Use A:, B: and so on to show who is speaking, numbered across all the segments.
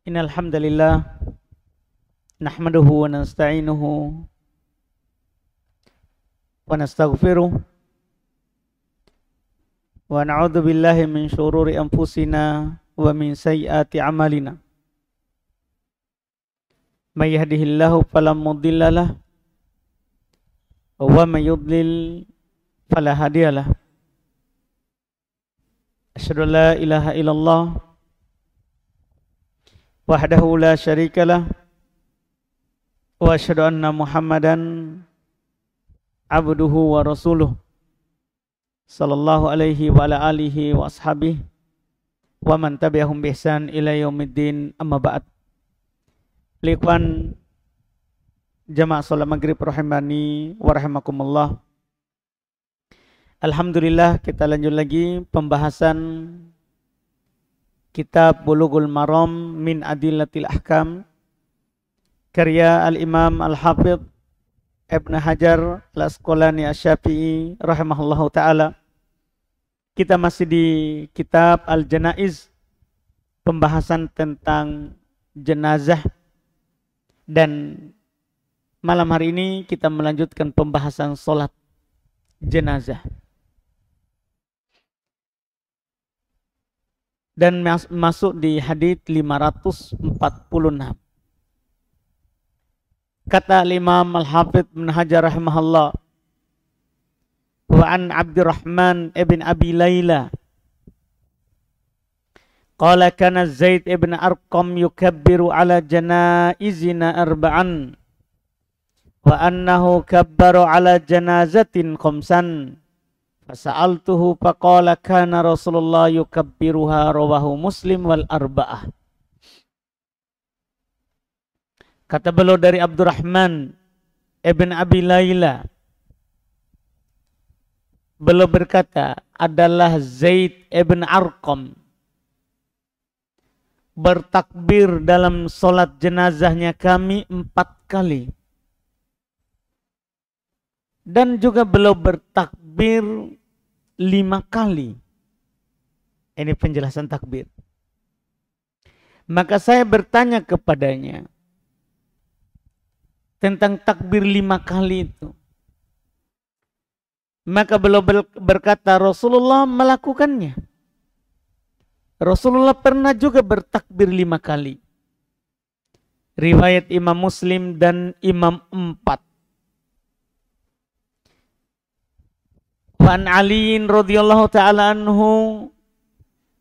A: Innal hamdalillah nahmaduhu wa nasta'inuhu wa nastaghfiruh wa na'udzu billahi min syururi anfusina wa min sayyiati a'malina. May yahdihillahu fala mudilla lahu wa may yudlil fala hadiyalah. Asyhadu an la ilaha illallah wahdahu la syarikalah wa asyhadu anna Muhammadan abduhu wa rasuluh sallallahu alaihi wa ala alihi wa ashabihi wa man tabi'ahum bi ihsan ila yaumiddin, amma ba'd. Ikhwan jamaah salat maghrib rahimani wa rahimakumullah. Alhamdulillah, kita lanjut lagi pembahasan Kitab Bulughul Maram min Adillatil Ahkam karya Al-Imam Al-Hafidh Ibn Hajar Al-Asqalani Asy-Syafi'i rahimahullahu ta'ala. Kita masih di kitab Al-Janaiz, pembahasan tentang jenazah, dan malam hari ini kita melanjutkan pembahasan sholat jenazah. Dan masuk di hadits 546. Kata Imam Al-Hafidh Ibn Hajar rahimahullah, wa an Abdurrahman ibn Abi Layla qala kana Zaid ibn Arqam yukabbiru ala janaizina arba'an wa annahu kabbaru ala janazatin khamsan fasa'altuhu faqala kana Rasulullah yukabbiruha, rawahu Muslim wal arba'ah. Kata beliau dari Abdurrahman ibn Abi Layla, beliau berkata, adalah Zaid ibn Arqam bertakbir dalam solat jenazahnya kami 4 kali. Dan juga beliau bertakbir 5 kali. Ini penjelasan takbir. Maka saya bertanya kepadanya tentang takbir 5 kali itu. Maka beliau berkata, Rasulullah melakukannya. Rasulullah pernah juga bertakbir 5 kali. Riwayat Imam Muslim dan Imam 4. Wa an Ali radhiyallahu ta'ala anhu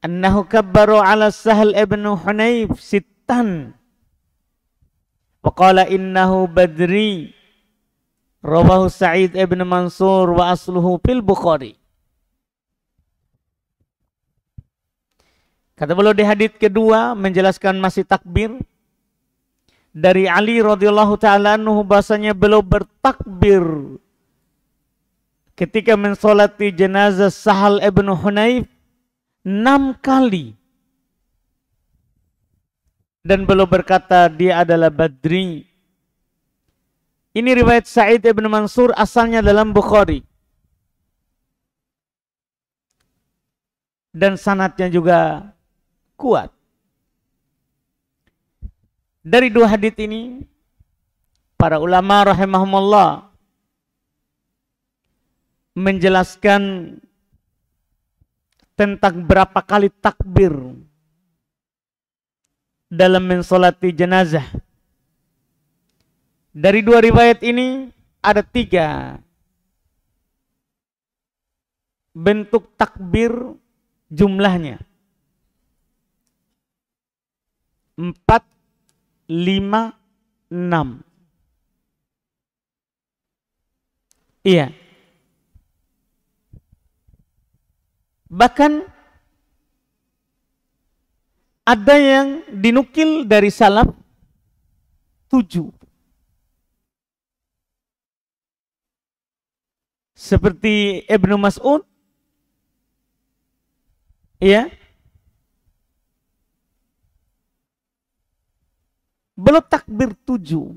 A: annahu kabbaru ala Sahal ibn Hunayf sittan wa qala innahu badri, rawahu Sa'id ibn Mansur wa asluhu fil Bukhari. Kata beliau di hadits kedua menjelaskan masih takbir dari Ali radhiyallahu ta'ala anhu, bahasanya beliau bertakbir ketika mensolati jenazah Sahal ibn Hunayf 6 kali. Dan beliau berkata dia adalah Badri. Ini riwayat Sa'id ibn Mansur, asalnya dalam Bukhari. Dan sanadnya juga kuat. Dari 2 hadits ini, para ulama rahimahumullah menjelaskan tentang berapa kali takbir dalam mensolati jenazah. Dari 2 riwayat ini ada 3 bentuk takbir jumlahnya. 4, 5, 6. Iya. Bahkan ada yang dinukil dari salaf 7. Seperti Ibnu Mas'ud, ya, beliau takbir 7.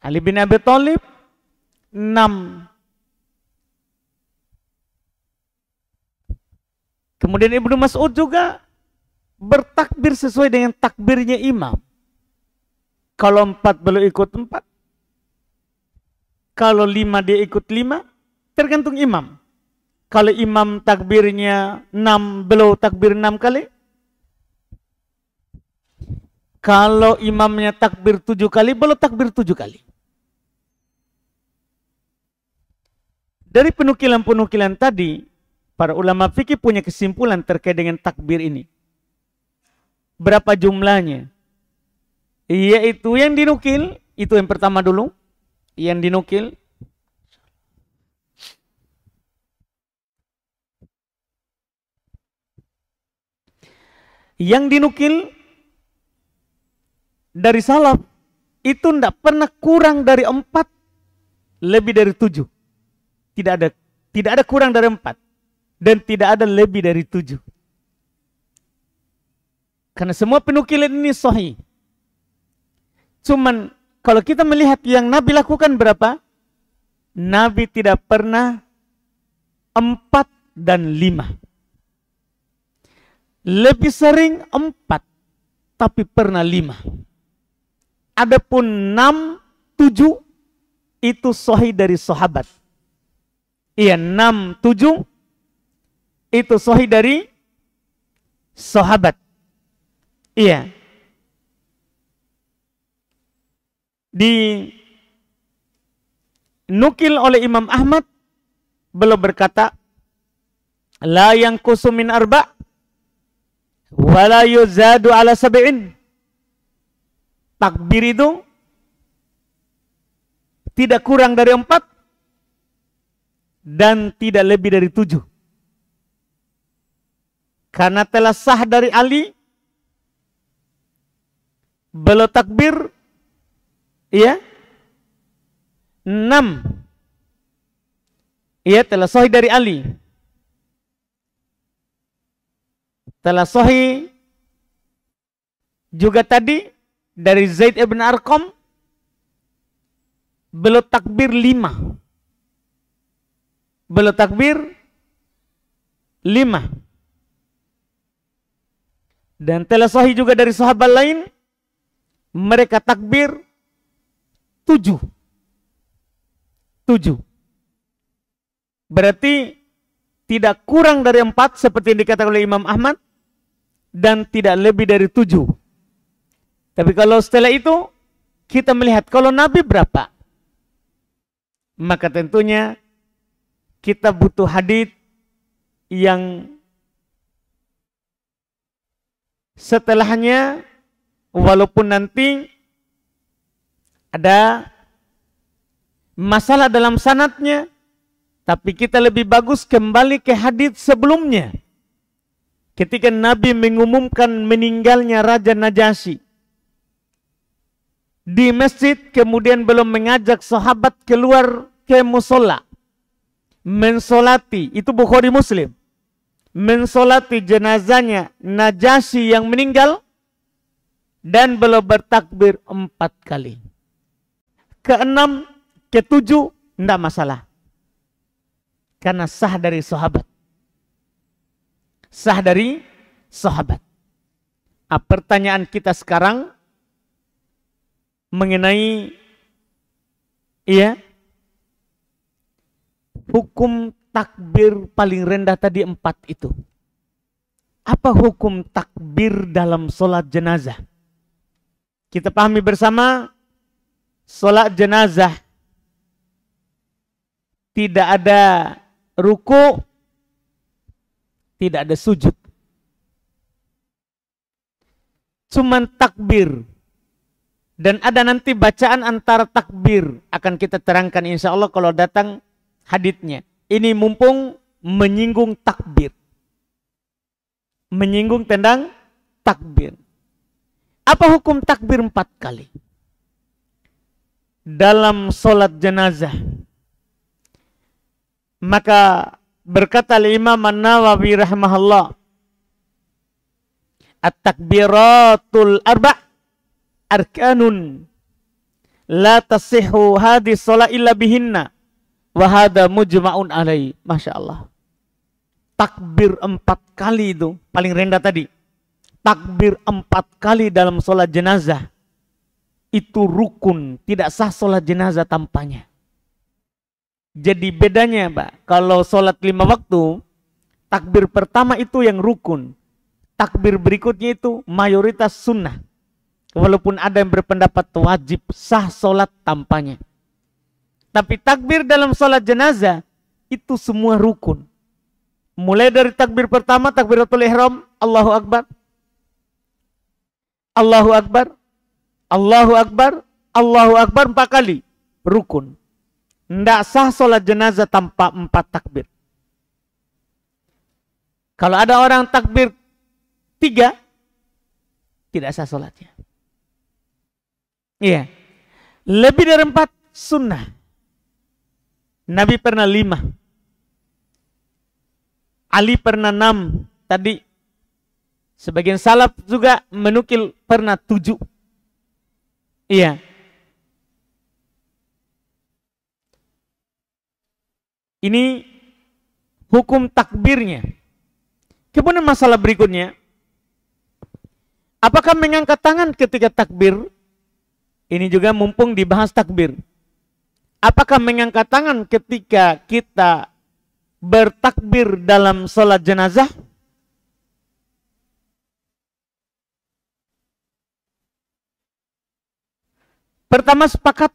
A: Ali bin Abi Thalib 6. Kemudian Ibnu Mas'ud juga bertakbir sesuai dengan takbirnya imam. Kalau 4 beliau ikut 4. Kalau 5 dia ikut 5. Tergantung imam. Kalau imam takbirnya 6, beliau takbir 6 kali. Kalau imamnya takbir 7 kali, beliau takbir 7 kali. Dari penukilan-penukilan tadi, para ulama fikih punya kesimpulan terkait dengan takbir ini. Berapa jumlahnya? Yaitu yang dinukil, itu yang pertama dulu. Yang dinukil. Yang dinukil dari salaf, itu tidak pernah kurang dari 4, lebih dari 7. Tidak ada kurang dari 4. Dan tidak ada lebih dari 7. Karena semua penukilan ini sahih. Cuman kalau kita melihat yang Nabi lakukan berapa? Nabi tidak pernah 4 dan 5. Lebih sering 4, tapi pernah 5. Adapun 6, 7 itu sahih dari sahabat. Iya, 6, 7 itu sahih dari sahabat. Iya. Dinukil oleh Imam Ahmad, beliau berkata, la yanqusu min 4 wa la yuzadu ala 7. Takbir itu tidak kurang dari 4 dan tidak lebih dari 7. Karena telah sah dari Ali, beliau takbir, ya, 6. Ya, telah sahih dari Ali. Telah sahih juga tadi dari Zaid ibn Arqam, beliau takbir 5. Beliau takbir 5. Dan telah sahih juga dari sahabat lain, mereka takbir 7. Berarti tidak kurang dari 4 seperti yang dikatakan oleh Imam Ahmad, dan tidak lebih dari 7. Tapi kalau setelah itu kita melihat kalau Nabi berapa, maka tentunya kita butuh hadits yang setelahnya, walaupun nanti ada masalah dalam sanadnya, tapi kita lebih bagus kembali ke hadits sebelumnya. Ketika Nabi mengumumkan meninggalnya Raja Najasyi di masjid, kemudian belum mengajak sahabat keluar ke musola mensolati, itu Bukhari Muslim, mensolati jenazahnya Najasyi yang meninggal, dan beliau bertakbir 4 kali. Ke-6, ke-7 tidak masalah, karena sah dari sahabat. Sah dari sahabat. Pertanyaan kita sekarang mengenai, ya, hukum takbir paling rendah tadi 4 itu. Apa hukum takbir dalam sholat jenazah? Kita pahami bersama, sholat jenazah tidak ada ruku, tidak ada sujud. Cuman takbir. Dan ada nanti bacaan antara takbir. Akan kita terangkan insya Allah kalau datang haditsnya. Ini mumpung menyinggung takbir. Menyinggung tentang takbir. Apa hukum takbir 4 kali? Dalam sholat jenazah. Maka berkata Imam An-Nawawi rahimahullah, at-takbiratul arba' arkanun la tasihhu hadis sholat illa bihinna wa hadha mujma'un alaihi. Masya Allah. Takbir 4 kali itu paling rendah tadi. takbir 4 kali dalam sholat jenazah itu rukun, tidak sah sholat jenazah tanpanya. Jadi bedanya Pak, kalau sholat 5 waktu, takbir pertama itu yang rukun, takbir berikutnya itu mayoritas sunnah. Walaupun ada yang berpendapat wajib sah sholat tanpanya. Tapi takbir dalam sholat jenazah itu semua rukun. Mulai dari takbir pertama, takbiratul ihram, Allahu Akbar, Allahu Akbar, Allahu Akbar, Allahu Akbar 4 kali. Rukun. Tidak sah sholat jenazah tanpa 4 takbir. Kalau ada orang takbir 3, tidak sah sholatnya. Iya. Lebih dari 4 sunnah. Nabi pernah 5. Ali pernah 6. Tadi sebagian salaf juga menukil pernah 7. Iya. Ini hukum takbirnya. Kemudian masalah berikutnya, apakah mengangkat tangan ketika takbir? Ini juga mumpung dibahas takbir. Apakah mengangkat tangan ketika kita bertakbir dalam sholat jenazah? Pertama, sepakat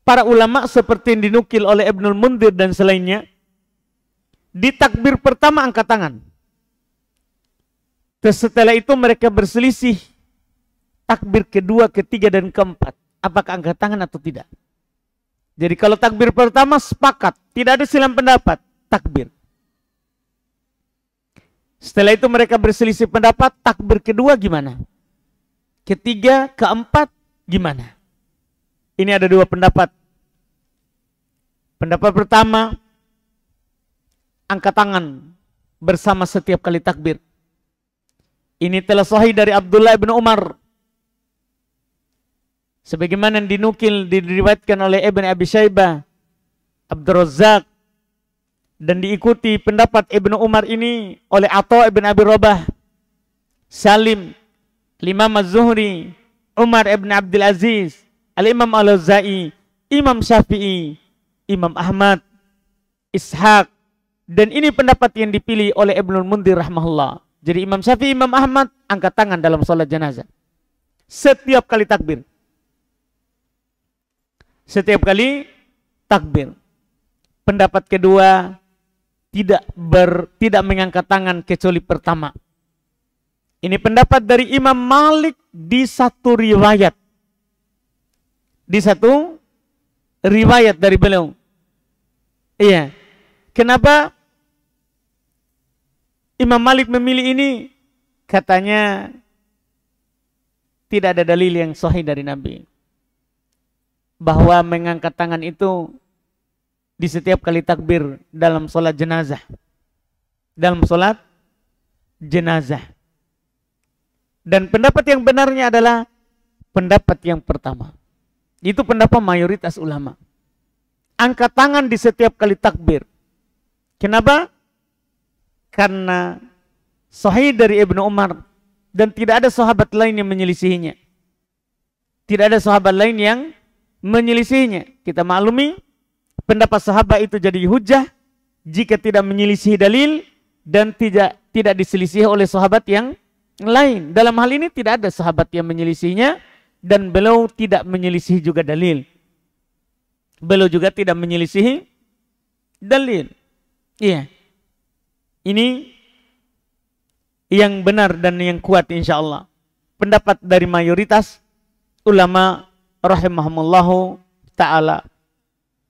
A: para ulama seperti yang dinukil oleh Ibnul Mundir dan selainnya, di takbir pertama angkat tangan. Setelah itu mereka berselisih takbir kedua, ketiga, dan keempat. Apakah angkat tangan atau tidak? Jadi kalau takbir pertama sepakat, tidak ada silang pendapat, takbir. Setelah itu mereka berselisih pendapat, takbir kedua gimana? Ketiga, keempat gimana? Ini ada 2 pendapat. Pendapat pertama, angkat tangan bersama setiap kali takbir. Ini telah sahih dari Abdullah bin Umar. Sebagaimana dinukil, diriwayatkan oleh Ibn Abi Syaibah, Abdul Razzaq, dan diikuti pendapat Ibnu Umar ini oleh Atha ibn Abi Rabah, Salim, Imam Az-Zuhri, Umar ibn Abdul Aziz, Al-Imam Al-Auza'i, Imam Syafi'i, Imam Ahmad, Ishaq, dan ini pendapat yang dipilih oleh Ibnul Mundir rahimahullah. Jadi Imam Syafi'i, Imam Ahmad angkat tangan dalam sholat jenazah setiap kali takbir. Setiap kali takbir. Pendapat kedua, tidak mengangkat tangan kecuali pertama. Ini pendapat dari Imam Malik di satu riwayat. Di satu riwayat dari beliau. Iya. Kenapa Imam Malik memilih ini? Katanya tidak ada dalil yang sahih dari Nabi bahwa mengangkat tangan itu di setiap kali takbir dalam sholat jenazah. Dalam sholat jenazah. Dan pendapat yang benarnya adalah pendapat yang pertama. Itu pendapat mayoritas ulama. Angkat tangan di setiap kali takbir. Kenapa? Karena sahih dari Ibnu Umar dan tidak ada sahabat lain yang menyelisihinya. Tidak ada sahabat lain yang menyelisihinya. Kita maklumi pendapat sahabat itu jadi hujah jika tidak menyelisihi dalil dan tidak diselisihi oleh sahabat yang lain. Dalam hal ini tidak ada sahabat yang menyelisihinya dan beliau tidak menyelisihi juga dalil. Beliau juga tidak menyelisihi dalil. Iya. Ini yang benar dan yang kuat insyaallah. Pendapat dari mayoritas ulama rahimahumullahu ta'ala.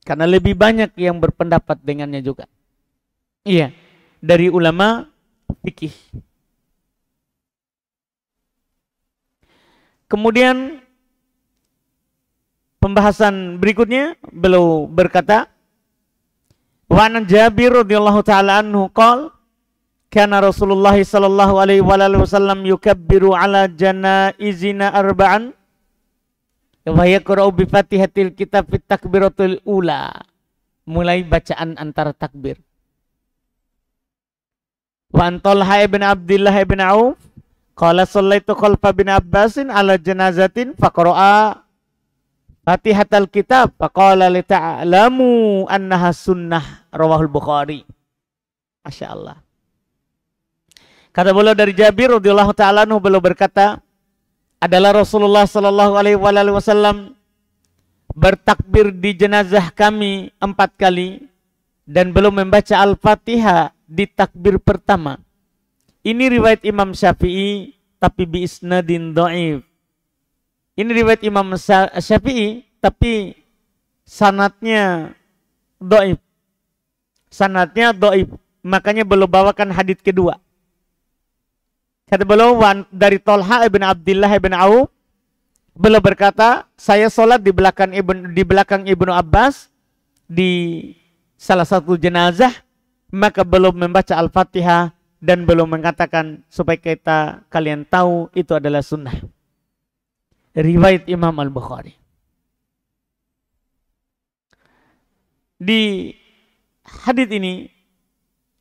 A: Karena lebih banyak yang berpendapat dengannya juga. Iya. Dari ulama fikih. Kemudian pembahasan berikutnya beliau berkata, wa an Jabir radhiyallahu taala anhu qala kana Rasulullah sallallahu alaihi wasallam yukabbiru ala janaizina arba'an wa yaqra'u bi Fatihatil kitab fit takbiratul ula. Mulai bacaan antara takbir. Wa an Talha ibn Abdullah ibn Auf Qala shallaitu khalfa bin Abbasin ala janazatin faqra'a Fatihatal kitab faqala li ta'lamu annaha sunnah, rawahul Bukhari. Masya Allah. Kata beliau dari Jabir radhiyallahu ta'ala anhu, beliau berkata, adalah Rasulullah sallallahu alaihi wasallam bertakbir di jenazah kami 4 kali dan belum membaca Al-Fatihah di takbir pertama. Ini riwayat Imam Syafi'i tapi bi isnadin dhaif. Ini riwayat Imam Syafi'i tapi sanadnya dhaif. Sanadnya dhaif, makanya belum bawakan hadits kedua. Kata beliau dari Tolha ibn Abdullah ibn Auf, beliau berkata, saya sholat di belakang Ibnu Abbas di salah satu jenazah, maka belum membaca Al-Fatihah dan belum mengatakan supaya kalian tahu itu adalah sunnah. Riwayat Imam Al-Bukhari. Di hadits ini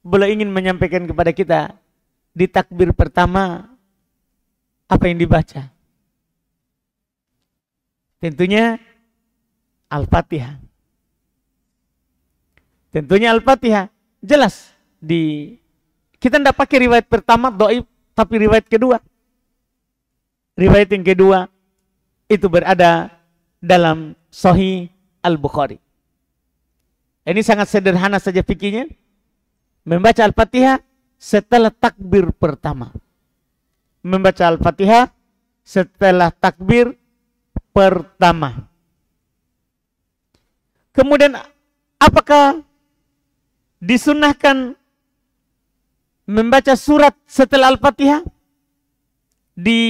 A: beliau ingin menyampaikan kepada kita, di takbir pertama apa yang dibaca? Tentunya Al-Fatihah. Tentunya Al-Fatihah. Jelas kita tidak pakai riwayat pertama dhaif, tapi riwayat kedua. Riwayat yang kedua itu berada dalam Sahih Al-Bukhari. Ini sangat sederhana saja fikihnya. Membaca Al-Fatihah setelah takbir pertama. Membaca Al-Fatihah setelah takbir pertama. Kemudian apakah disunnahkan membaca surat setelah Al-Fatihah di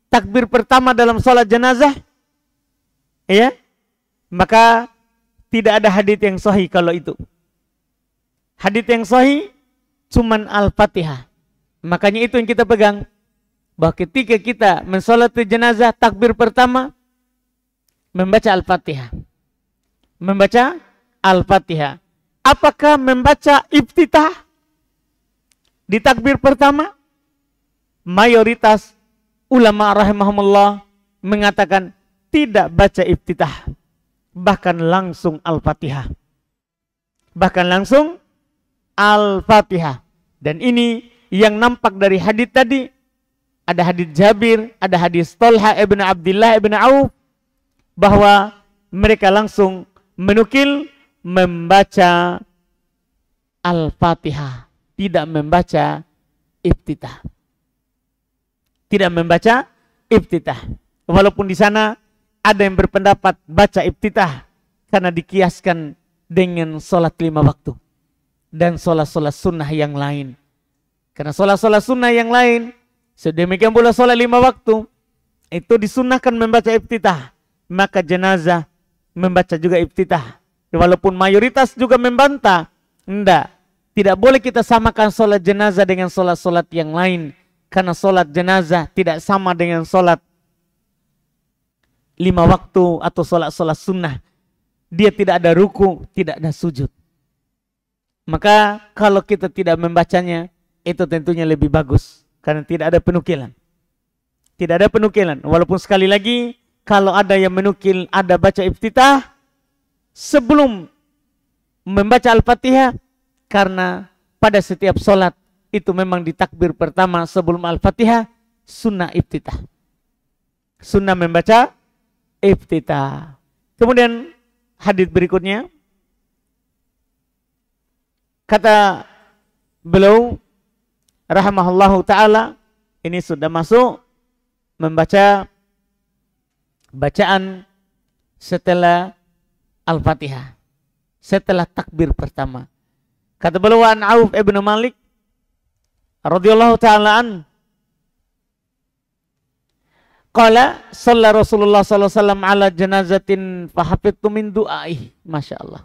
A: takbir pertama dalam sholat jenazah? Ya, maka tidak ada hadits yang sahih kalau itu. Hadits yang sahih cuman Al-Fatihah. Makanya itu yang kita pegang, bahwa ketika kita mensolati jenazah takbir pertama membaca Al-Fatihah. Membaca Al-Fatihah. Apakah membaca iftitah di takbir pertama? Mayoritas ulama rahimahumullah mengatakan tidak baca iftitah, bahkan langsung Al-Fatihah. Bahkan langsung Al-Fatihah. Dan ini yang nampak dari hadits tadi. Ada hadits Jabir, ada hadits Tolha ibn Abdullah ibn Auf, bahwa mereka langsung menukil membaca Al-Fatihah, tidak membaca iftitah. Tidak membaca iftitah. Walaupun di sana ada yang berpendapat baca iftitah karena dikiaskan dengan sholat 5 waktu dan sholat-sholat sunnah yang lain. Karena sholat-sholat sunnah yang lain, sedemikian pula sholat 5 waktu, itu disunnahkan membaca iftitah. Maka jenazah membaca juga iftitah. Walaupun mayoritas juga membantah, tidak boleh kita samakan sholat jenazah dengan sholat-sholat yang lain. Karena sholat jenazah tidak sama dengan sholat 5 waktu atau sholat-sholat sunnah. Dia tidak ada ruku, tidak ada sujud. Maka kalau kita tidak membacanya, itu tentunya lebih bagus. Karena tidak ada penukilan. Tidak ada penukilan. Walaupun sekali lagi, kalau ada yang menukil, ada baca iftitah sebelum membaca Al-Fatihah. Karena pada setiap sholat, itu memang di takbir pertama sebelum Al-Fatihah, sunnah iftitah. Sunnah membaca iftitah. Kemudian hadits berikutnya, kata beliau rahimahullahu ta'ala, ini sudah masuk membaca bacaan setelah Al-Fatihah, setelah takbir pertama. Kata beliau, an Auf ibn Malik radhiyallahu ta'ala an, qala shalla Rasulullah sallallahu alaihi wasallam ala janazatin fahafidtu min du'ai. Masya Allah.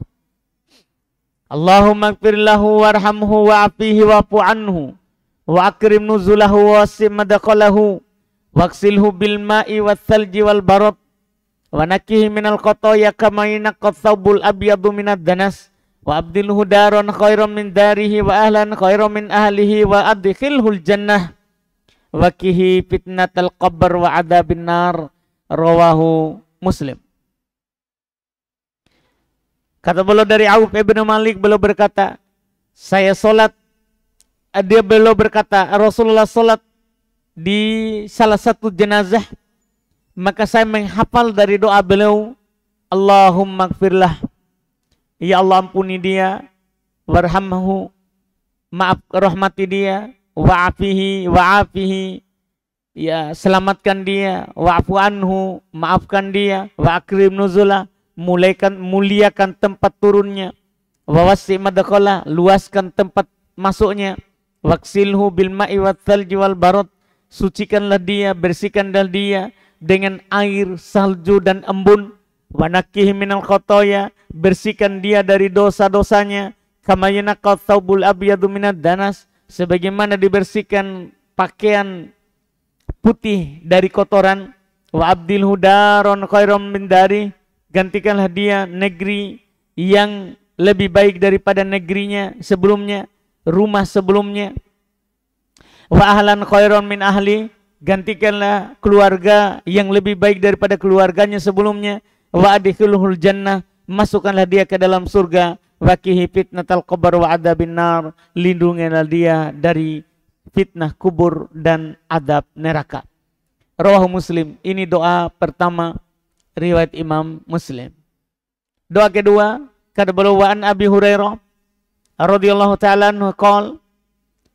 A: Allahumma ighfir lahu warhamhu wa'afihi wa'fu anhu wa akrim nuzulahu wa wasim madakhalahu waqsilhu bil ma'i wath thalji wal barad wa nakihi minal khotoya kama yunqqa thawbul abyadu minad danas wa abdilhu daran khairan min darihi wa ahlan khairan min ahlihi wa adkhilhul jannah waqihi fitnatal qabr wa adzabin nar. Rawahu Muslim. Kata beliau dari Auf ibn Malik, beliau berkata, saya sholat, dia beliau berkata, Rasulullah sholat di salah satu jenazah, maka saya menghafal dari doa beliau, Allahumma gfirlah, ya Allah ampuni dia, warhamhu, maaf rahmati dia, wa'afihi, ya selamatkan dia, wa'afu anhu, maafkan dia, wa'akrim nuzulah, muliakan tempat turunnya, wawasi madakhala, luaskan tempat masuknya, waksilhu bil ma'i wat thalji wal barad, sucikanlah dia, bersihkanlah dia dengan air, salju dan embun, wanakihi minal khotoya, bersihkan dia dari dosa-dosanya, kama yunaqqa thawbul abyadu minad danas, sebagaimana dibersihkan pakaian putih dari kotoran, wa abdilhu daron khairam min dari, gantikanlah dia negeri yang lebih baik daripada negerinya sebelumnya, rumah sebelumnya, wa ahlan khairan min ahli, gantikanlah keluarga yang lebih baik daripada keluarganya sebelumnya, wa adkhilhul jannah, masukkanlah dia ke dalam surga, waqihi fitnatal qabr wa adzabin nar, lindungilah dia dari fitnah kubur dan adab neraka. Rawahu Muslim. Ini doa pertama riwayat Imam Muslim. Doa kedua, kata beliau, wa an Abi Hurairah radhiyallahu taala anhu qala,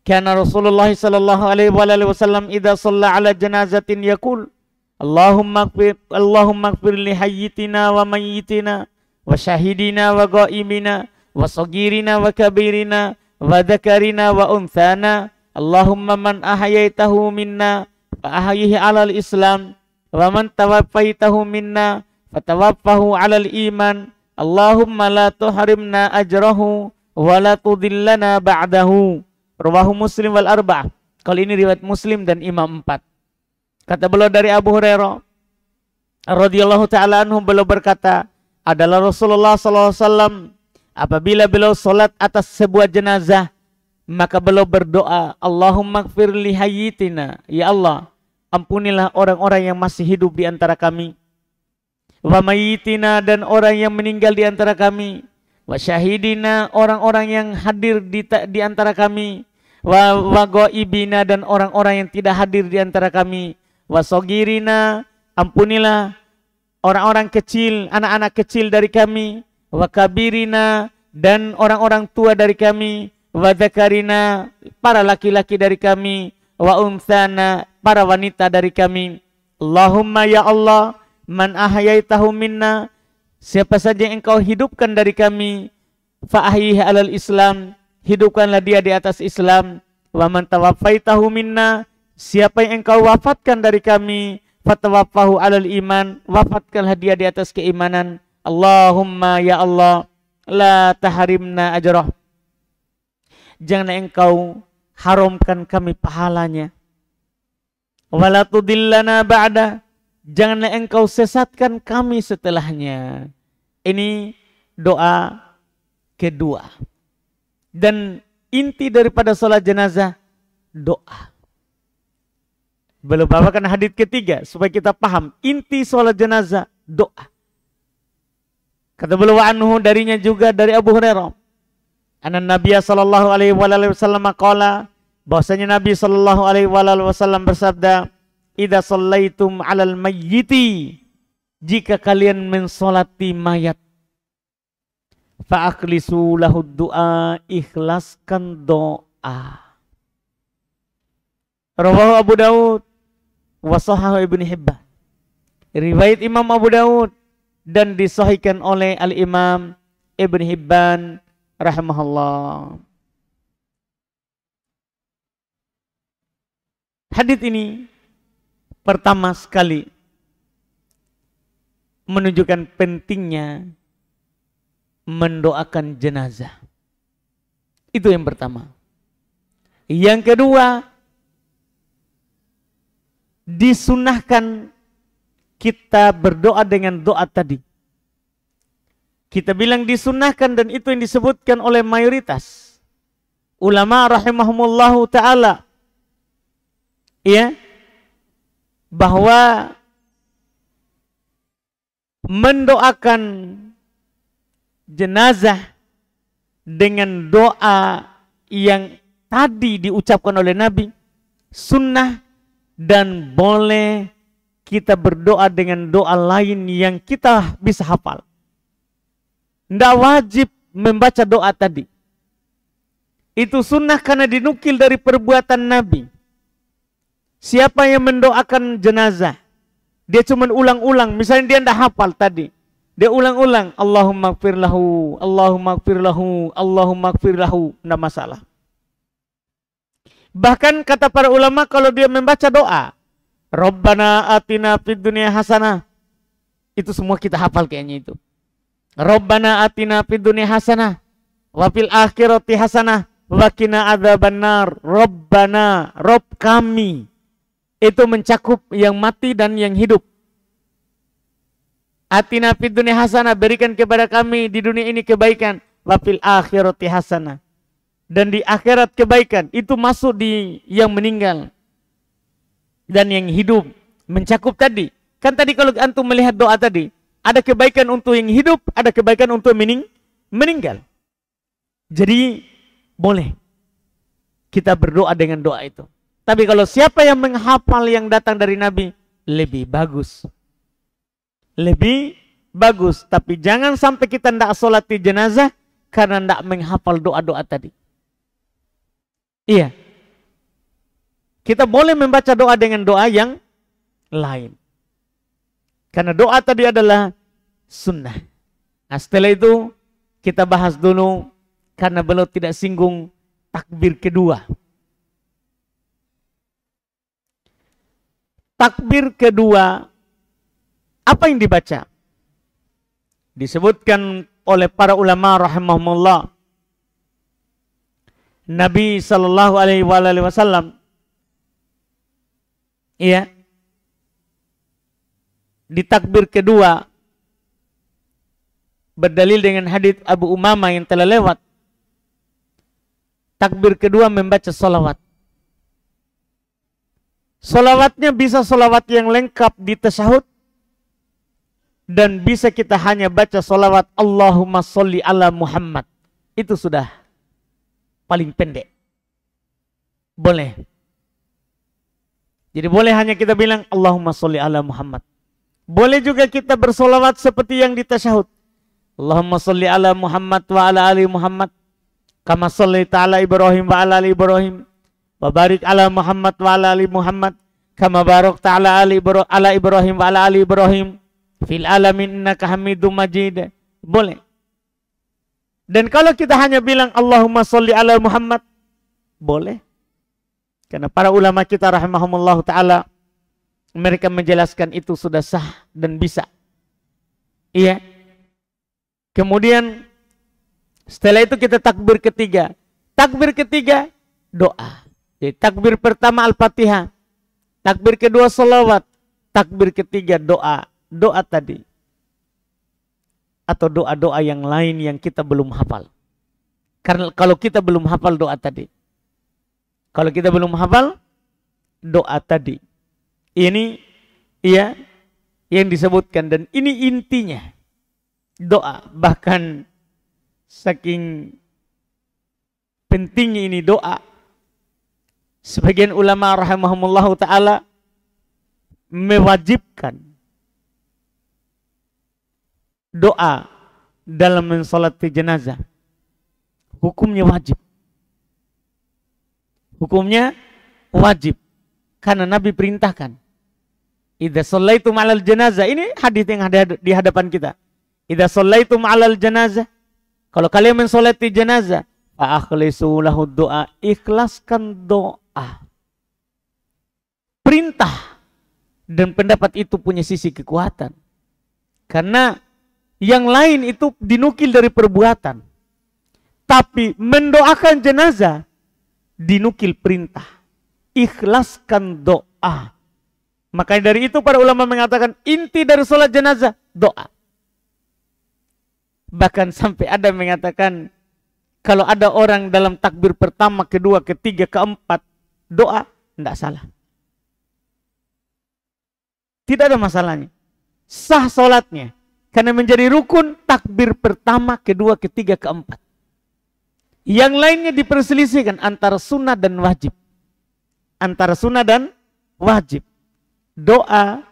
A: kana Rasulullah sallallahu alaihi wasallam idza shalla ala janazatin yaqul, Allahumma ighfir li hayyitina wa mayyitina wa syahidina wa ghaibina wa saghirina wa kabirina wa dzakarina wa unthana, Allahumma man ahyaitahu minna fa ahyihi 'alal Islam wa man tawaffaitahu minna fatawaffahu 'alal iman, Allahumma la tuhrimna ajrahu wa la tudillana ba'dahu. Rawahu Muslim wal arba'ah. Kali ini riwayat Muslim dan Imam 4. Kata beliau dari Abu Hurairah radhiyallahu taala anhu, beliau berkata, adalah Rasulullah sallallahu alaihi wasallam apabila beliau salat atas sebuah jenazah, maka beliau berdoa, Allahumma ighfir li hayyitina, ya Allah ampunilah orang-orang yang masih hidup di antara kami, wa mayyitina, dan orang yang meninggal di antara kami, wa syahidina, orang-orang yang hadir di antara kami, wa ghaibina, dan orang-orang yang tidak hadir di antara kami, wa saghirina, ampunilah orang-orang kecil, anak-anak kecil dari kami, wa kabirina, dan orang-orang tua dari kami, wa dzakarina, para laki-laki dari kami, wa unthana, para wanita dari kami. Allahumma ya Allah, man ahyaitahu minna, siapa saja yang engkau hidupkan dari kami, fa ahyihi 'alal Islam, hidupkanlah dia di atas Islam, wa man tawaffaitahu minna, siapa yang engkau wafatkan dari kami, fatawaffahu 'alal iman, wafatkanlah dia di atas keimanan. Allahumma ya Allah, la tahrimna ajrah, janganlah engkau haramkan kami pahalanya, wala tudillana ba'da, janganlah engkau sesatkan kami setelahnya. Ini doa kedua. Dan inti daripada salat jenazah, doa. Belum bawakan hadits ketiga supaya kita paham inti salat jenazah, doa. Kata beliau anhu, darinya juga dari Abu Hurairah, anna Nabiya sallallahu alaihi wasallam qala, bahwasanya Nabi sallallahu alaihi wasallam bersabda, idza shallaitum 'alal mayyiti, jika kalian mensolati mayat, fa akhlisu lahu du'a, ikhlaskan doa. Rawahu Abu Daud wa shahahu Ibnu Hibban. Riwayat Imam Abu Daud dan disahihkan oleh Al-Imam Ibnu Hibban rahimahullah. Hadits ini pertama sekali menunjukkan pentingnya mendoakan jenazah. Itu yang pertama. Yang kedua, disunahkan kita berdoa dengan doa tadi. Kita bilang disunahkan, dan itu yang disebutkan oleh mayoritas ulama rahimahumullahu ta'ala. ya, bahwa mendoakan jenazah dengan doa yang tadi diucapkan oleh Nabi sunnah, dan boleh kita berdoa dengan doa lain yang kita bisa hafal. Tidak wajib membaca doa tadi. Itu sunnah karena dinukil dari perbuatan Nabi. Siapa yang mendoakan jenazah, dia cuma ulang-ulang. Misalnya dia tidak hafal tadi, dia ulang-ulang, Allahumma gfir lahu, Allahumma gfir lahu, Allahumma gfir lahu. Tidak masalah. Bahkan kata para ulama, kalau dia membaca doa, Rabbana atina fid dunya hasanah, itu semua kita hafal kayaknya itu. Rabbana atina fid dunya hasanah wa fil akhirati hasanah wa qina adzabannar. Rabbana, Rob kami. Itu mencakup yang mati dan yang hidup. Atina fid dunya hasanah, berikan kepada kami di dunia ini kebaikan. Wa fil akhirati hasanah, dan di akhirat kebaikan. Itu masuk di yang meninggal dan yang hidup, mencakup tadi. Kan tadi kalau antum melihat doa tadi, ada kebaikan untuk yang hidup, ada kebaikan untuk meninggal. Jadi boleh kita berdoa dengan doa itu. Tapi kalau siapa yang menghafal yang datang dari Nabi, lebih bagus. Lebih bagus. Tapi jangan sampai kita tidak sholat di jenazah karena tidak menghafal doa-doa tadi. Iya. Kita boleh membaca doa dengan doa yang lain. Karena doa tadi adalah sunnah. Nah, setelah itu kita bahas dulu, karena beliau tidak singgung takbir kedua. Takbir kedua, apa yang dibaca? Disebutkan oleh para ulama rahimahumullah, Nabi sallallahu alaihi wasallam, iya, di takbir kedua berdalil dengan hadits Abu Umamah yang telah lewat. Takbir kedua membaca salawat. Salawatnya bisa salawat yang lengkap di tasyahud, dan bisa kita hanya baca salawat Allahumma sholli ala Muhammad. Itu sudah paling pendek. Boleh. Jadi boleh hanya kita bilang Allahumma sholli ala Muhammad. Boleh juga kita bersolawat seperti yang di tasyahud. Allahumma sholli ala Muhammad wa ala ali Muhammad kama shallaita ala Ibrahim wa ala ali Ibrahim wa barik ala Muhammad wa ala ali Muhammad kama barakta ala Ibrahim wa ala ali Ibrahim fil alamin innaka Hamidum Majid. Boleh. Dan kalau kita hanya bilang Allahumma sholli ala Muhammad, boleh. Karena para ulama kita rahimahumullah ta'ala, mereka menjelaskan itu sudah sah dan bisa. Iya. Kemudian setelah itu kita takbir ketiga. Takbir ketiga doa. Jadi takbir pertama Al-Fatihah, takbir kedua salawat, takbir ketiga doa. Doa tadi atau doa-doa yang lain yang kita belum hafal. Karena kalau kita belum hafal doa tadi, kalau kita belum hafal doa tadi, ini ya yang disebutkan, dan ini intinya doa. Bahkan saking pentingnya ini doa, sebagian ulama rahimahumullah ta'ala mewajibkan doa dalam mensolati jenazah. Hukumnya wajib. Hukumnya wajib. Karena Nabi perintahkan. Idza shallaitum 'alal janazah. Ini hadis yang ada di hadapan kita. Idza shallaitum 'alal janazah. Kalau kalian mensolati jenazah, fa akhlisu lahu doa. Ikhlaskan doa. Perintah. Dan pendapat itu punya sisi kekuatan. Karena yang lain itu dinukil dari perbuatan. Tapi mendoakan jenazah dinukil perintah. Ikhlaskan doa. Makanya dari itu para ulama mengatakan inti dari sholat jenazah doa. Bahkan sampai ada mengatakan kalau ada orang dalam takbir pertama, kedua, ketiga, keempat doa, tidak salah. Tidak ada masalahnya. Sah sholatnya. Karena menjadi rukun takbir pertama, kedua, ketiga, keempat. Yang lainnya diperselisihkan antara sunnah dan wajib. Antara sunnah dan wajib. Doa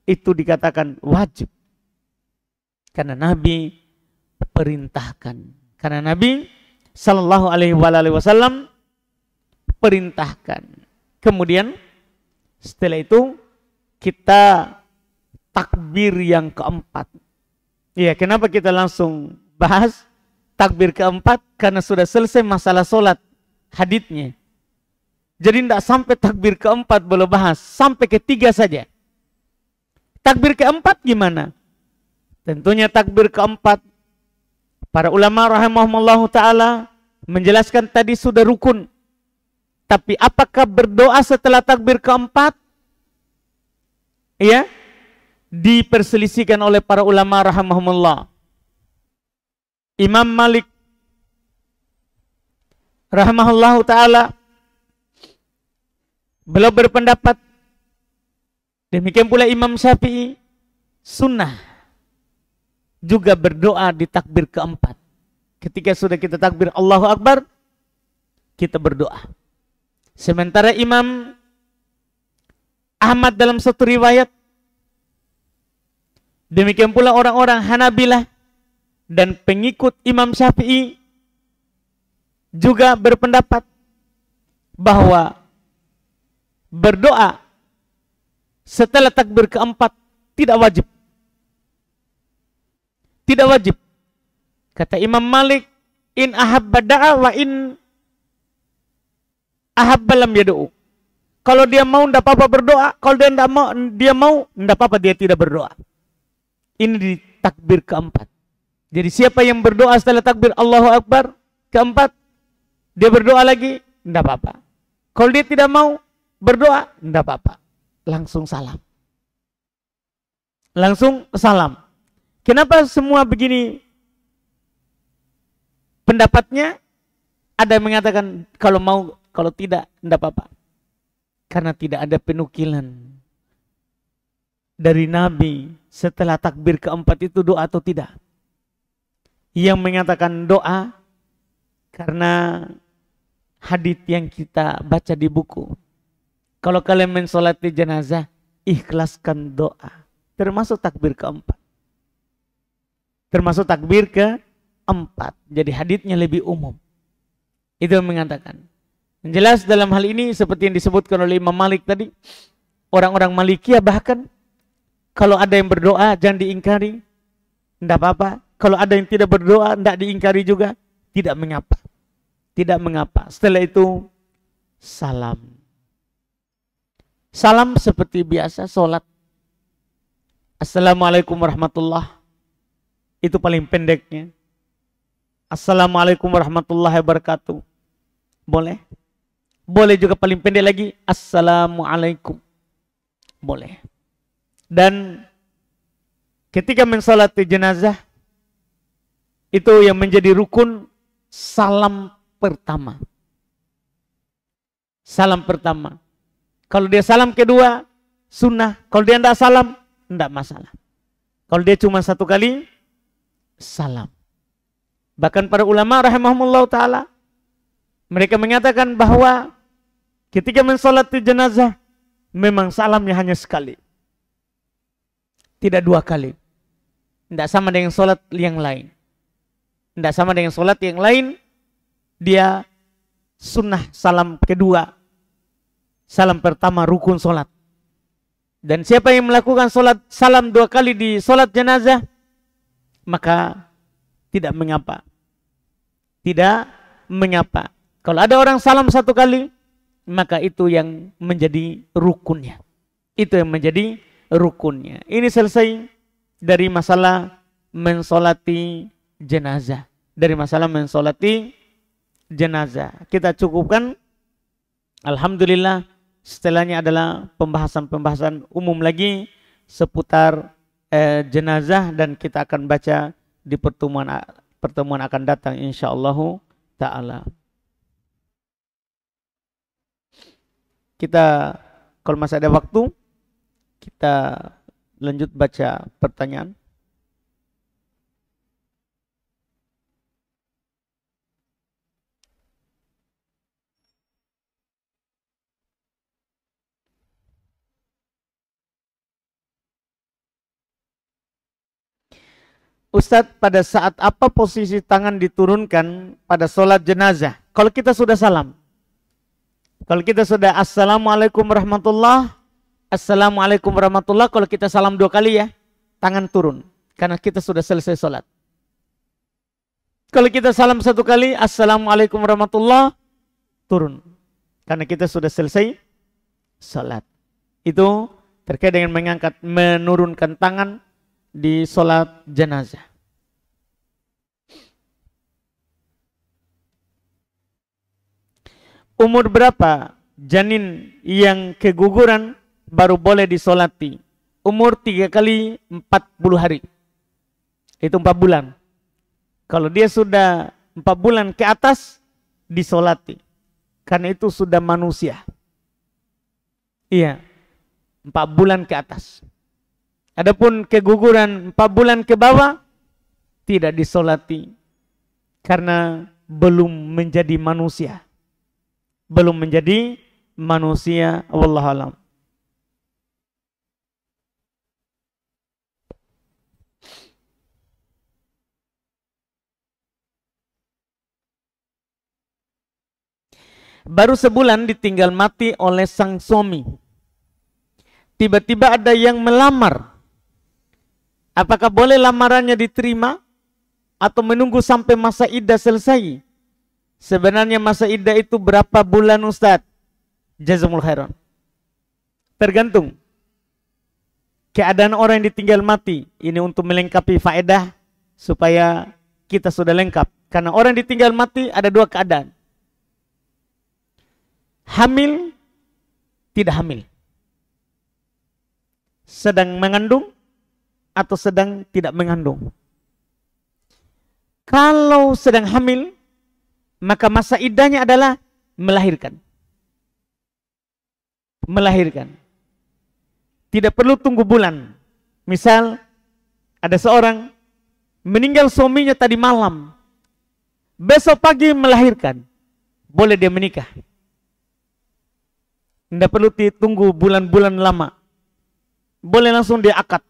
A: itu dikatakan wajib. Karena Nabi perintahkan. Karena Nabi Sallallahu Alaihi Wasallam perintahkan. Kemudian setelah itu kita takbir yang keempat. Iya, kenapa kita langsung bahas takbir keempat? Karena sudah selesai masalah sholat haditsnya. Jadi tidak sampai takbir keempat boleh bahas, sampai ketiga saja. Takbir keempat gimana? Tentunya takbir keempat, para ulama rahimahumullah ta'ala menjelaskan tadi sudah rukun. Tapi apakah berdoa setelah takbir keempat? Iya, diperselisihkan oleh para ulama rahimahumullah. Imam Malik rahimahullah ta'ala beliau berpendapat, demikian pula Imam Syafi'i, sunnah juga berdoa di takbir keempat. Ketika sudah kita takbir Allahu Akbar, kita berdoa. Sementara Imam Ahmad dalam satu riwayat, demikian pula orang-orang Hanabilah dan pengikut Imam Syafi'i juga berpendapat bahwa berdoa setelah takbir keempat tidak wajib. Tidak wajib. Kata Imam Malik, in ahabba da'a wa in ahabba lam yad'u. Kalau dia mau tidak apa-apa berdoa, kalau dia mau tidak apa-apa dia tidak berdoa. Ini di takbir keempat. Jadi siapa yang berdoa setelah takbir Allahu Akbar keempat, dia berdoa lagi, tidak apa-apa. Kalau dia tidak mau berdoa, tidak apa-apa. Langsung salam. Langsung salam. Kenapa semua begini pendapatnya? Ada yang mengatakan kalau mau, kalau tidak apa-apa. Karena tidak ada penukilan dari Nabi setelah takbir keempat itu doa atau tidak. Yang mengatakan doa karena hadits yang kita baca di buku. Kalau kalian mensolati jenazah, ikhlaskan doa. Termasuk takbir keempat. Termasuk takbir keempat. Jadi haditsnya lebih umum. Itu yang mengatakan. Yang jelas dalam hal ini seperti yang disebutkan oleh Imam Malik tadi. Orang-orang Malikiyah bahkan kalau ada yang berdoa jangan diingkari. Tidak apa-apa. Kalau ada yang tidak berdoa tidak diingkari juga. Tidak mengapa. Tidak mengapa. Setelah itu salam. Salam seperti biasa sholat. Assalamualaikum warahmatullahi. Itu paling pendeknya. Assalamualaikum warahmatullahi wabarakatuh. Boleh. Boleh juga paling pendek lagi. Assalamualaikum. Boleh. Dan ketika mensolati jenazah, itu yang menjadi rukun salam pertama. Salam pertama. Kalau dia salam kedua, sunnah. Kalau dia tidak salam, tidak masalah. Kalau dia cuma satu kali, salam. Bahkan para ulama rahimahumullah ta'ala, mereka mengatakan bahwa ketika mensolati jenazah, memang salamnya hanya sekali. Tidak dua kali. Tidak sama dengan solat yang lain. Tidak sama dengan solat yang lain. Dia sunnah salam kedua. Salam pertama rukun solat. Dan siapa yang melakukan solat salam dua kali di solat jenazah, maka tidak mengapa. Tidak mengapa. Kalau ada orang salam satu kali, maka itu yang menjadi rukunnya. Itu yang menjadi rukunnya. Ini selesai dari masalah mensolati jenazah. Dari masalah mensolati jenazah. Kita cukupkan. Alhamdulillah. Setelahnya adalah pembahasan-pembahasan umum lagi seputar jenazah, dan kita akan baca di pertemuan akan datang insyaallah ta'ala. Kita kalau masih ada waktu, kita lanjut baca pertanyaan. Ustadz, pada saat apa posisi tangan diturunkan pada sholat jenazah? Kalau kita sudah salam. Kalau kita sudah assalamualaikum warahmatullah, assalamualaikum warahmatullah, kalau kita salam 2 kali ya, tangan turun. Karena kita sudah selesai sholat. Kalau kita salam 1 kali, assalamualaikum warahmatullah, turun. Karena kita sudah selesai sholat. Itu terkait dengan menurunkan tangan di sholat jenazah. Umur berapa janin yang keguguran baru boleh disolati? Umur 3 kali 40 hari. Itu 4 bulan. Kalau dia sudah 4 bulan ke atas, disolati. Karena itu sudah manusia. Iya, 4 bulan ke atas. Adapun keguguran 4 bulan ke bawah, tidak disolati. Karena belum menjadi manusia. Belum menjadi manusia. Wallahualam. Baru sebulan ditinggal mati oleh sang suami. Tiba-tiba ada yang melamar. Apakah boleh lamarannya diterima atau menunggu sampai masa iddah selesai? Sebenarnya masa iddah itu berapa bulan, Ustadz? Jazakumullah khairan. Tergantung keadaan orang yang ditinggal mati. Ini untuk melengkapi faedah supaya kita sudah lengkap. Karena orang yang ditinggal mati ada 2 keadaan. Hamil, tidak hamil. Sedang mengandung atau sedang tidak mengandung. Kalau sedang hamil, maka masa iddahnya adalah melahirkan. Melahirkan. Tidak perlu tunggu bulan. Misal, ada seorang meninggal suaminya tadi malam. Besok pagi melahirkan. Boleh dia menikah. Tidak perlu ditunggu bulan-bulan lama. Boleh langsung dia akad.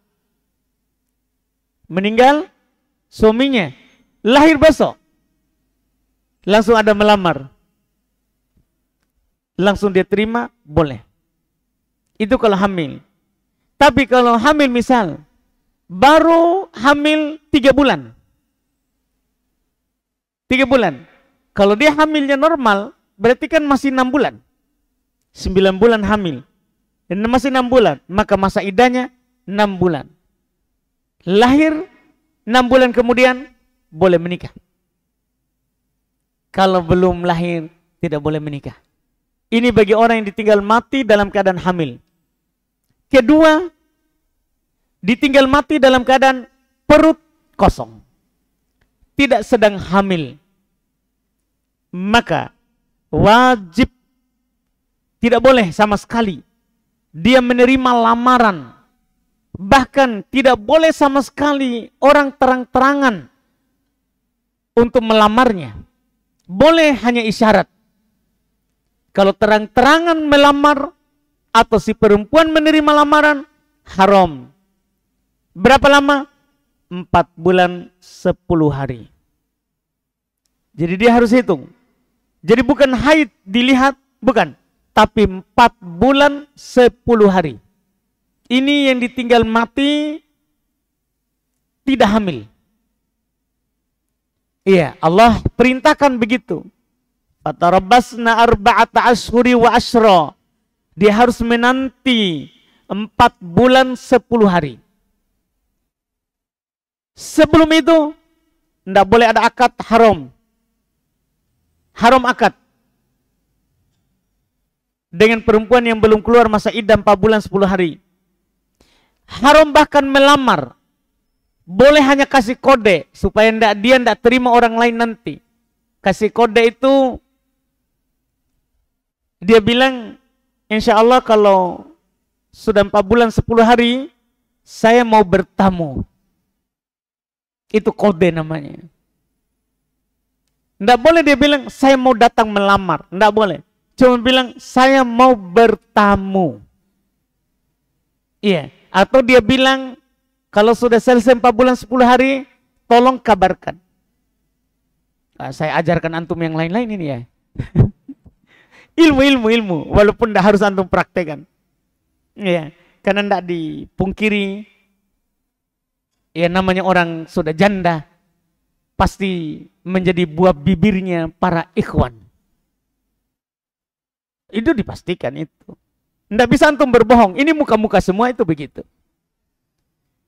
A: Meninggal suaminya, lahir besok. Langsung ada melamar. Langsung dia terima, boleh. Itu kalau hamil. Tapi kalau hamil misal, baru hamil 3 bulan. 3 bulan. Kalau dia hamilnya normal, berarti kan masih 6 bulan. 9 bulan hamil. Dan masih 6 bulan. Maka masa iddahnya 6 bulan. Lahir 6 bulan kemudian boleh menikah. Kalau belum lahir tidak boleh menikah. Ini bagi orang yang ditinggal mati dalam keadaan hamil. Kedua, ditinggal mati dalam keadaan perut kosong. Tidak sedang hamil. Maka wajib, tidak boleh sama sekali dia menerima lamaran. Bahkan tidak boleh sama sekali orang terang-terangan untuk melamarnya. Boleh hanya isyarat. Kalau terang-terangan melamar atau si perempuan menerima lamaran, haram. Berapa lama? 4 bulan 10 hari. Jadi dia harus hitung. Jadi bukan haid dilihat, bukan. Tapi 4 bulan 10 hari. Ini yang ditinggal mati tidak hamil. Iya, Allah perintahkan begitu. Fatarabbasna arba'ata ashhuri wa asyra. Dia harus menanti 4 bulan 10 hari. Sebelum itu tidak boleh ada akad, haram. Haram akad. Dengan perempuan yang belum keluar masa iddah 4 bulan 10 hari. Haram bahkan melamar. Boleh hanya kasih kode supaya dia tidak terima orang lain nanti. Kasih kode itu dia bilang, insya Allah kalau sudah 4 bulan 10 hari saya mau bertamu. Itu kode namanya. Tidak boleh dia bilang, saya mau datang melamar. Tidak boleh. Cuma bilang, saya mau bertamu. Iya. Atau dia bilang, kalau sudah selesai 4 bulan 10 hari, tolong kabarkan. Nah, saya ajarkan antum yang lain-lain ini ya. Ilmu. Walaupun tidak harus antum praktekkan. Iya. Karena tidak dipungkiri. Ya namanya orang sudah janda. Pasti menjadi buah bibirnya para ikhwan. Itu dipastikan itu. Tidak bisa antum berbohong. Ini muka-muka semua itu begitu.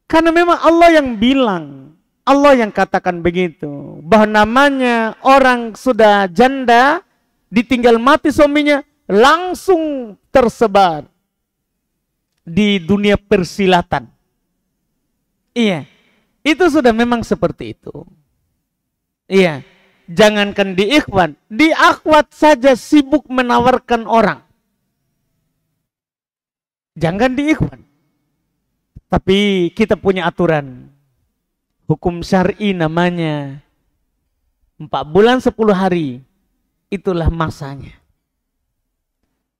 A: Karena memang Allah yang bilang. Allah yang katakan begitu. Bahwa namanya orang sudah janda. Ditinggal mati suaminya. Langsung tersebar. Di dunia persilatan. Iya. Itu sudah memang seperti itu. Iya, jangankan di ikhwan, di akhwat saja sibuk menawarkan orang. Jangan di ikhwan. Tapi kita punya aturan. Hukum syar'i namanya 4 bulan 10 hari. Itulah masanya.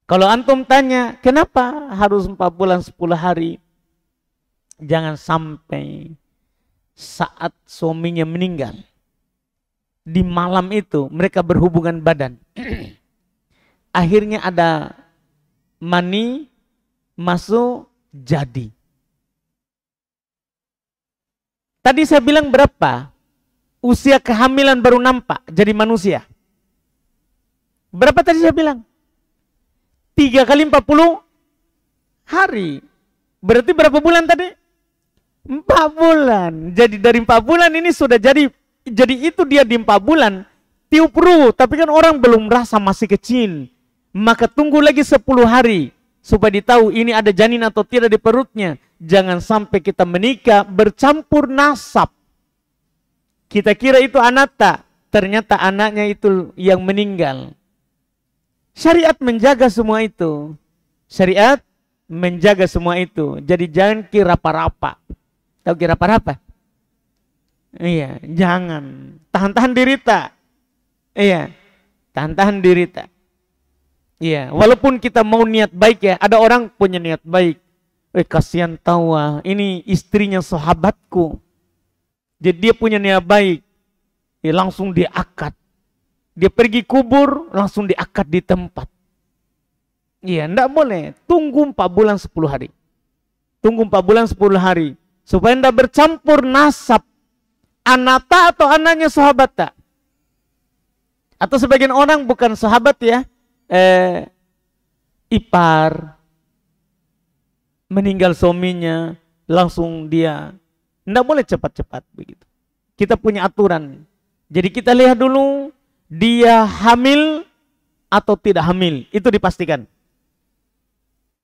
A: Kalau antum tanya, kenapa harus 4 bulan 10 hari? Jangan sampai saat suaminya meninggal. Di malam itu mereka berhubungan badan. Akhirnya ada mani masuk jadi. Tadi saya bilang berapa? Usia kehamilan baru nampak jadi manusia. Berapa tadi saya bilang? 3 kali 40 hari. Berarti berapa bulan tadi? 4 bulan. Jadi dari 4 bulan ini sudah jadi itu dia di 4 bulan tiup ruh, tapi kan orang belum merasa masih kecil. Maka tunggu lagi 10 hari supaya ditahu ini ada janin atau tidak di perutnya. Jangan sampai kita menikah bercampur nasab. Kita kira itu anak tak, ternyata anaknya itu yang meninggal. Syariat menjaga semua itu. Syariat menjaga semua itu. Jadi jangan kira rapa-rapa. Tahu kira rapa-rapa? Iya, jangan. Tahan-tahan diri tak. Iya, tahan-tahan diri tak. Iya, walaupun kita mau niat baik ya. Ada orang punya niat baik. Kasihan tahu ini istrinya sahabatku. Jadi dia punya niat baik. Ya, langsung diakad. Dia pergi kubur, langsung diakad di tempat. Iya, enggak boleh. Tunggu 4 bulan 10 hari. Tunggu 4 bulan 10 hari. Supaya enggak bercampur nasab. Anak tak atau anaknya sahabat tak? Atau sebagian orang bukan sahabat ya, ipar, meninggal suaminya, langsung dia, tidak boleh cepat-cepat begitu. Kita punya aturan. Jadi kita lihat dulu, dia hamil atau tidak hamil, itu dipastikan.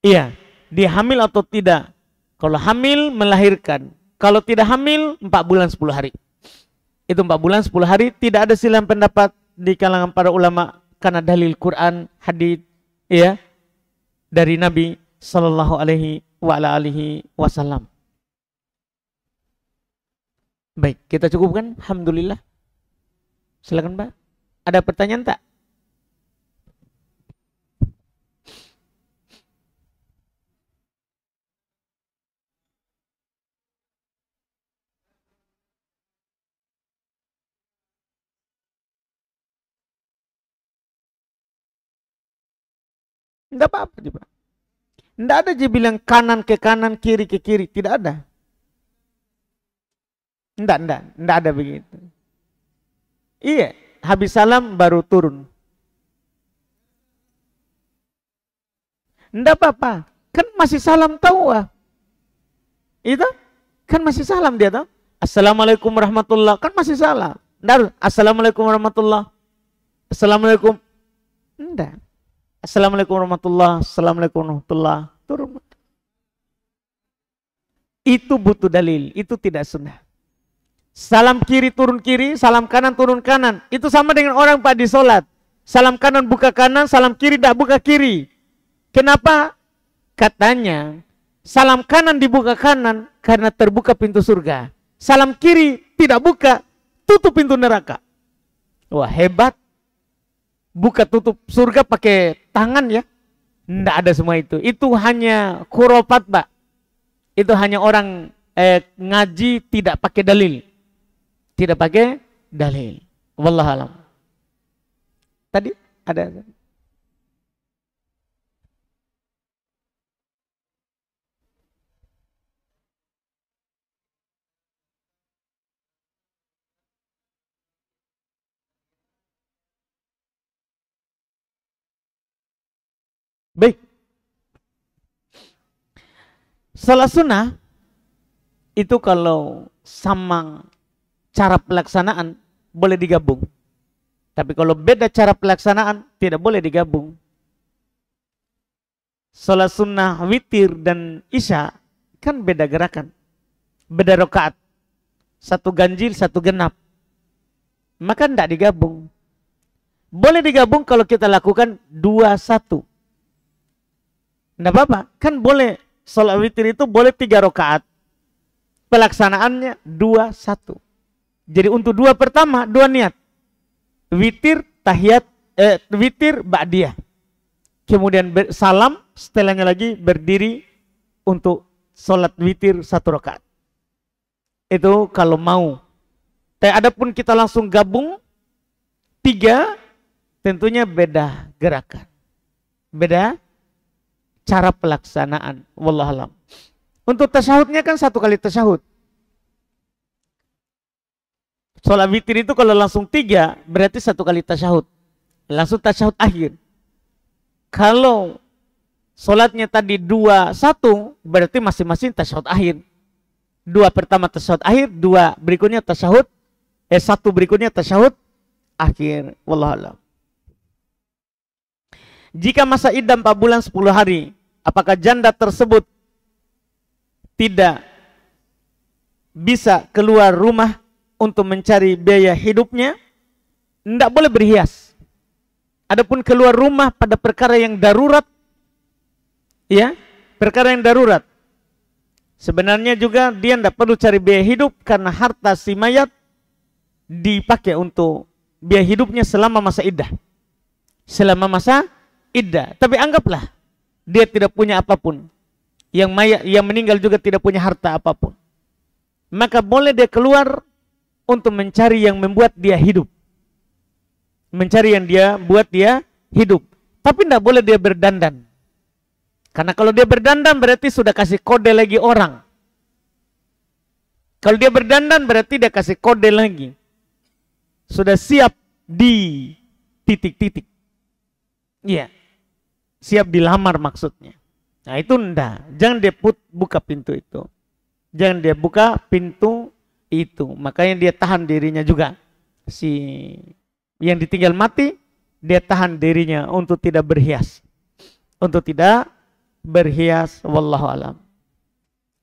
A: Iya, dia hamil atau tidak. Kalau hamil, melahirkan. Kalau tidak hamil, 4 bulan 10 hari. Itu 4 bulan 10 hari, tidak ada silang pendapat di kalangan para ulama karena dalil Quran, hadis ya dari Nabi sallallahu alaihi wasallam. Baik, kita cukupkan. Alhamdulillah. Silakan, Mbak. Ada pertanyaan tak? Tidak apa-apa juga. Tidak ada dia bilang kanan ke kanan, kiri ke kiri. Tidak ada. Tidak ada begitu. Iya, habis salam baru turun. Tidak apa-apa. Kan masih salam tahu Itu kan masih salam dia tahu. Assalamualaikum warahmatullah. Kan masih salam. Assalamualaikum warahmatullah. Assalamualaikum. Tidak. Assalamualaikum warahmatullah. Assalamualaikum warahmatullah. Turun. Itu butuh dalil. Itu tidak sunnah. Salam kiri turun kiri, salam kanan turun kanan. Itu sama dengan orang Pak di sholat. Salam kanan buka kanan, salam kiri tidak buka kiri. Kenapa? Katanya salam kanan dibuka kanan karena terbuka pintu surga. Salam kiri tidak buka, tutup pintu neraka. Wah, hebat. Buka tutup surga pakai tangan ya. Nggak ada semua itu. Itu hanya khurafat, Pak. Itu hanya orang ngaji tidak pakai dalil. Tidak pakai dalil. Wallahualam. Tadi ada. Baik. Salat sunnah itu kalau sama cara pelaksanaan boleh digabung. Tapi kalau beda cara pelaksanaan tidak boleh digabung. Salat sunnah witir dan isya kan beda gerakan. Beda rakaat. Satu ganjil, satu genap. Maka tidak digabung. Boleh digabung kalau kita lakukan 2-1. Tidak apa-apa, kan boleh sholat witir itu boleh 3 rakaat. Pelaksanaannya 2-1. Jadi untuk 2 pertama, 2 niat. Witir, tahiyat, witir, ba'diyah. Kemudian salam, setelahnya lagi berdiri untuk sholat witir 1 rakaat. Itu kalau mau. Tapi adapun kita langsung gabung 3, tentunya beda gerakan. Beda cara pelaksanaan. Wallahualam. Untuk tasyahudnya kan 1 kali tasyahud. Sholat witir itu kalau langsung 3 berarti 1 kali tasyahud. Langsung tasyahud akhir. Kalau sholatnya tadi 2-1 berarti masing-masing tasyahud akhir. 2 pertama tasyahud akhir, 2 berikutnya tasyahud, 1 berikutnya tasyahud akhir. Wallahualam. Jika masa iddah 4 bulan 10 hari, apakah janda tersebut tidak bisa keluar rumah untuk mencari biaya hidupnya? Tidak boleh berhias. Adapun keluar rumah pada perkara yang darurat, ya, perkara yang darurat, sebenarnya juga dia tidak perlu cari biaya hidup karena harta si mayat dipakai untuk biaya hidupnya selama masa iddah. Selama masa iddah. Tapi anggaplah dia tidak punya apapun. Yang mayat yang meninggal juga tidak punya harta apapun. Maka boleh dia keluar untuk mencari yang membuat dia hidup. Mencari yang dia buat dia hidup. Tapi tidak boleh dia berdandan. Karena kalau dia berdandan berarti sudah kasih kode lagi orang. Kalau dia berdandan berarti dia kasih kode lagi. Sudah siap di titik-titik. Iya. Siap dilamar maksudnya. Nah itu enggak. Jangan dia buka pintu itu. Jangan dia buka pintu itu. Makanya dia tahan dirinya juga. Si yang ditinggal mati, dia tahan dirinya untuk tidak berhias. Untuk tidak berhias. Wallahu alam.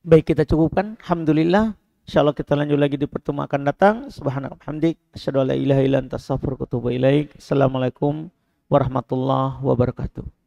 A: Baik, kita cukupkan. Alhamdulillah. InsyaAllah kita lanjut lagi di pertemuan akan datang. Subhanallah hamdik. Asyhadu an la ilaha illa anta astaghfiruka wa atubu ilaik. Assalamualaikum warahmatullahi wabarakatuh.